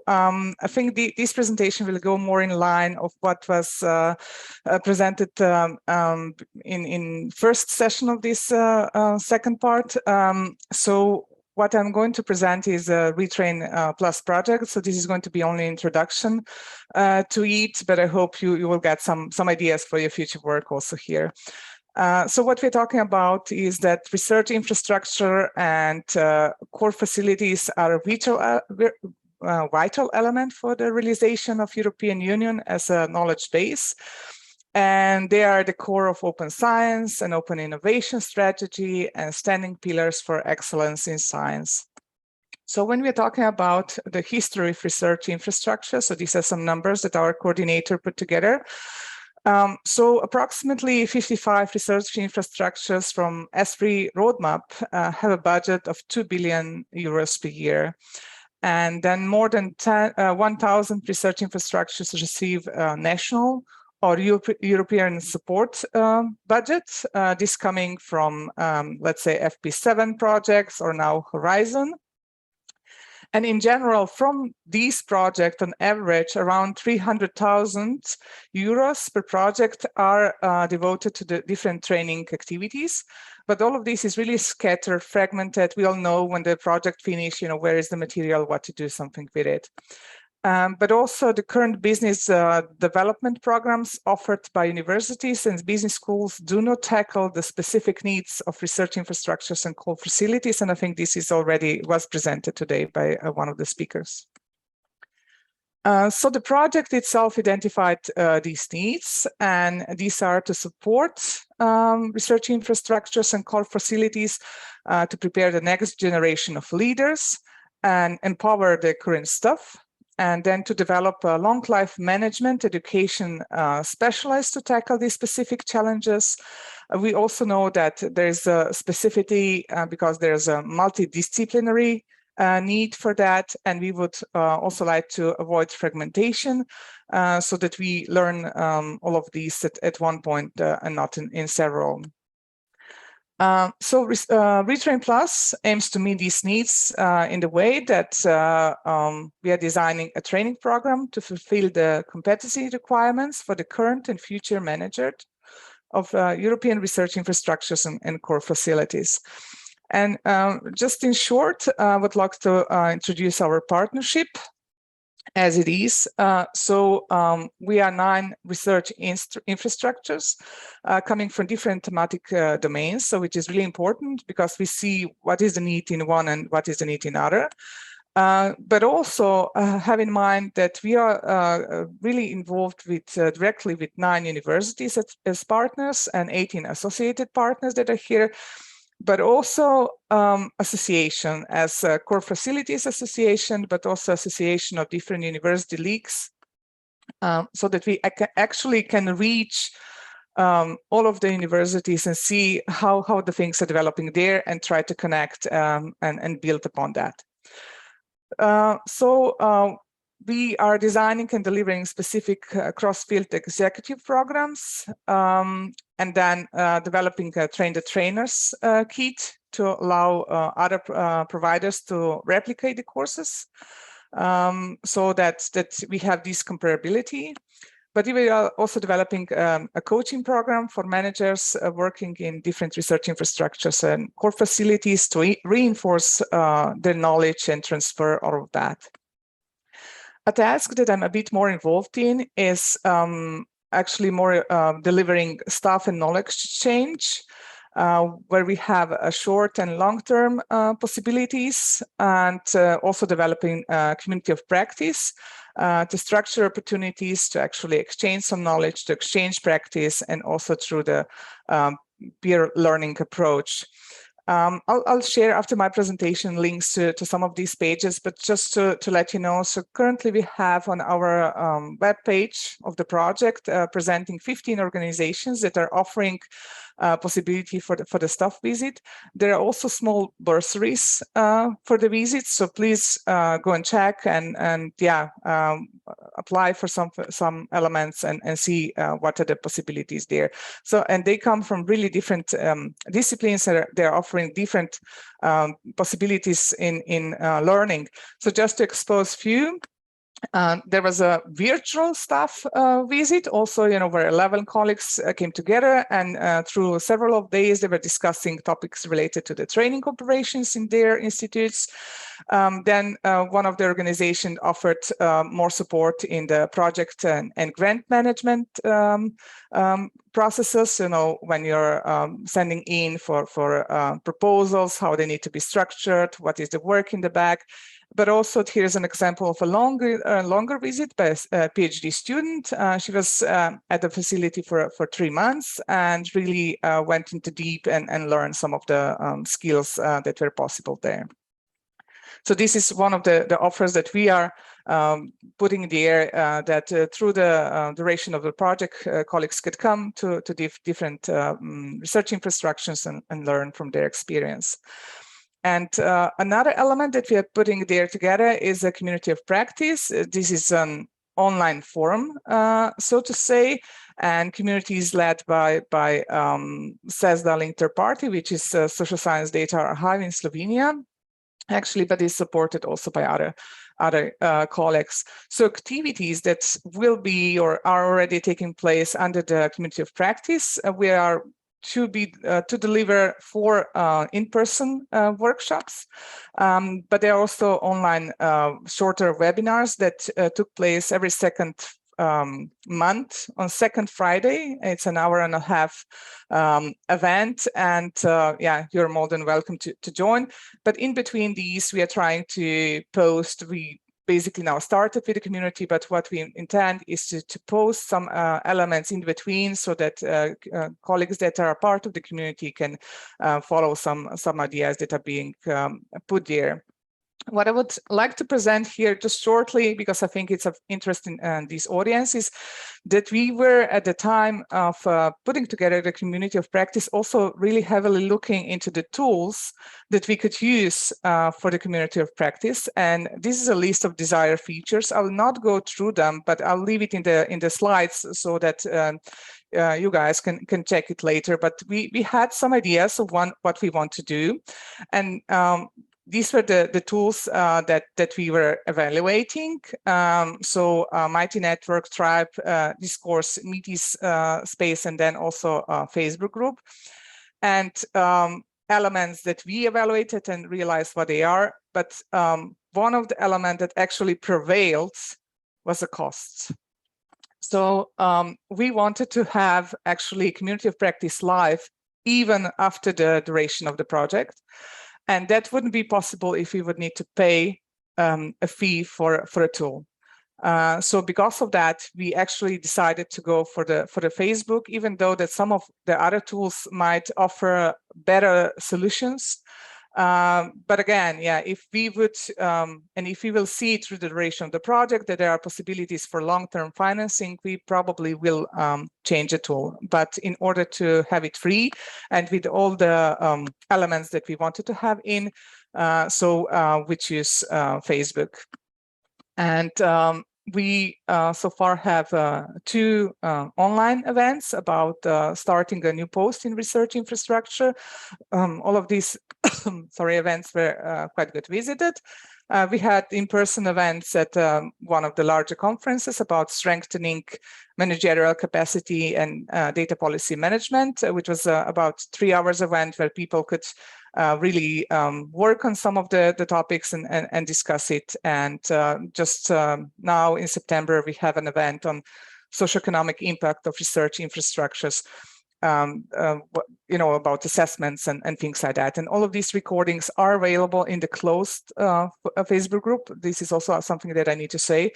I think this presentation will go more in line of what was presented in first session of this second part. So what I'm going to present is a RITrainPlus project. So this is going to be only introduction to it, but I hope you will get some ideas for your future work also here. So what we're talking about is that research infrastructure and core facilities are a vital element for the realization of European Union as a knowledge base. And they are the core of open science and open innovation strategy and standing pillars for excellence in science. So when we're talking about the history of research infrastructure, so these are some numbers that our coordinator put together. So approximately 55 research infrastructures from S3 roadmap have a budget of 2 billion euros per year. And then more than 1,000 research infrastructures receive national or European support budgets, this coming from, let's say, FP7 projects or now Horizon. And in general, from these projects, on average, around 300,000 euros per project are devoted to the different training activities. But all of this is really scattered, fragmented. We all know when the project finishes, where is the material, what to do something with it. But also the current business development programs offered by universities and business schools do not tackle the specific needs of research infrastructures and core facilities. And I think this is was presented today by one of the speakers. So the project itself identified these needs, and these are to support research infrastructures and core facilities to prepare the next generation of leaders and empower the current staff. And then to develop a long life management education specialized to tackle these specific challenges. We also know that there's a specificity because there's a multidisciplinary need for that. And we would also like to avoid fragmentation so that we learn all of these at one point and not in several. So RITrainPlus aims to meet these needs in the way that we are designing a training program to fulfill the competency requirements for the current and future managers of European research infrastructures and core facilities. And just in short, I would like to introduce our partnership as it is. We are 9 research infrastructures coming from different thematic domains, so which is really important because we see what is the need in one and what is the need in other. But also have in mind that we are really involved with directly with 9 universities as partners and 18 associated partners that are here, but also association as a core facilities association, but also association of different university leagues, so that we actually can reach all of the universities and see how the things are developing there and try to connect and build upon that. We are designing and delivering specific cross-field executive programs, and then developing a train the trainers kit to allow other providers to replicate the courses, so that we have this comparability. But we are also developing a coaching program for managers working in different research infrastructures and core facilities to reinforce their knowledge and transfer all of that. A task that I'm a bit more involved in is actually more delivering staff and knowledge exchange, where we have a short and long-term possibilities, and also developing a community of practice to structure opportunities to actually exchange some knowledge, to exchange practice, and also through the peer learning approach. I'll share after my presentation links to some of these pages, but just to let you know, so currently we have on our web page of the project presenting 15 organizations that are offering possibility for the staff visit. There are also small bursaries for the visits, so please go and check and apply for some elements and see what are the possibilities there. So, and they come from really different disciplines. They're offering different possibilities in learning. So just to expose few, There was a virtual staff visit also, where 11 colleagues came together, and through several of days, they were discussing topics related to the training operations in their institutes. Then one of the organizations offered more support in the project and grant management processes, when you're sending in for proposals, how they need to be structured, what is the work in the back. But also here's an example of a longer visit by a PhD student. She was at the facility for 3 months and really went into deep and learned some of the skills that were possible there. So this is one of the offers that we are putting in the air, that through the duration of the project, colleagues could come to different research infrastructures and learn from their experience. And another element that we are putting there together is a community of practice. This is an online forum, so to say, and community is led by CESSDA linked third party, which is Social Science Data Archive in Slovenia, actually, but is supported also by other colleagues. So activities that will be or are already taking place under the community of practice, we are to deliver 4 in-person workshops, but there are also online shorter webinars that took place every second month on second Friday. It's an hour-and-a-half event, and yeah, you're more than welcome to join. But in between these, we are trying to post. We basically now started with the community, but what we intend is to post some elements in between, so that colleagues that are part of the community can follow some ideas that are being put there. What I would like to present here just shortly, because I think it's of interest in this audience, is that we were at the time of putting together the community of practice also really heavily looking into the tools that we could use for the community of practice. And this is a list of desired features. I will not go through them, but I'll leave it in the slides so that you guys can check it later. But we had some ideas of what we want to do. And these were the tools that we were evaluating. So Mighty Network, Tribe, Discourse, Meeties Space, and then also a Facebook group. And elements that we evaluated and realized what they are. But one of the elements that actually prevailed was the cost. So we wanted to have actually community of practice live even after the duration of the project. And that wouldn't be possible if we would need to pay a fee for a tool. So because of that, we actually decided to go for the Facebook, even though that some of the other tools might offer better solutions. But again, yeah, if we would, and if we will see through the duration of the project that there are possibilities for long-term financing, we probably will change the tool. But in order to have it free and with all the elements that we wanted to have in, we choose Facebook. And we so far have 2 online events about starting a new post in research infrastructure. All of these events were quite good visited. We had in-person events at one of the larger conferences about strengthening managerial capacity and data policy management, which was about 3 hours event where people could really work on some of the topics and discuss it. And just now in September, we have an event on socioeconomic impact of research infrastructures, about assessments and things like that. And all of these recordings are available in the closed Facebook group. This is also something that I need to say.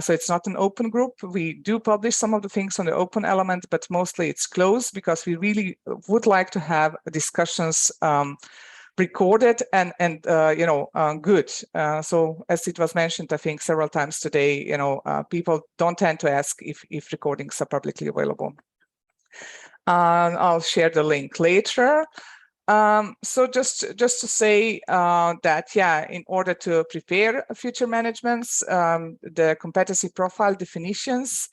So it's not an open group. We do publish some of the things on the open element, but mostly it's closed because we really would like to have discussions recorded and good. So as it was mentioned, I think several times today, people don't tend to ask if recordings are publicly available. I'll share the link later. So just to say that, yeah, in order to prepare future managements, the competency profile definitions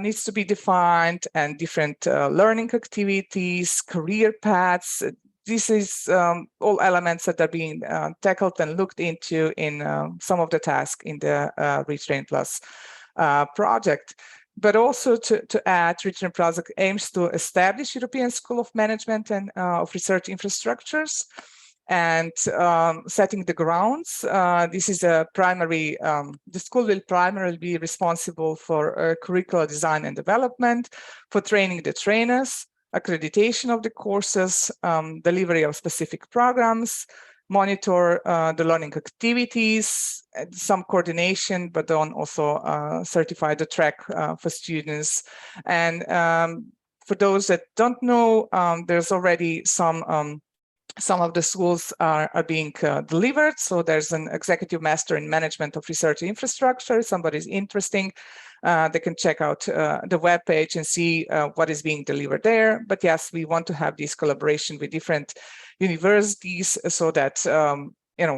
needs to be defined, and different learning activities, career paths, this is all elements that are being tackled and looked into in some of the tasks in the RITrainPlus project. But also to add, RITrainPlus aims to establish European School of Management and of Research infrastructures and setting the grounds. This is a primary, the school will primarily be responsible for curricular design and development, for training the trainers, accreditation of the courses, delivery of specific programs, monitor the learning activities, some coordination, but then also certify the track for students. And for those that don't know, there's already some of the schools are being delivered. So there's an executive master in management of research infrastructure. If somebody's interested, they can check out the webpage and see what is being delivered there. But yes, we want to have this collaboration with different universities so that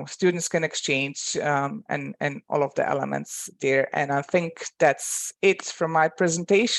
students can exchange and all of the elements there. And I think that's it from my presentation.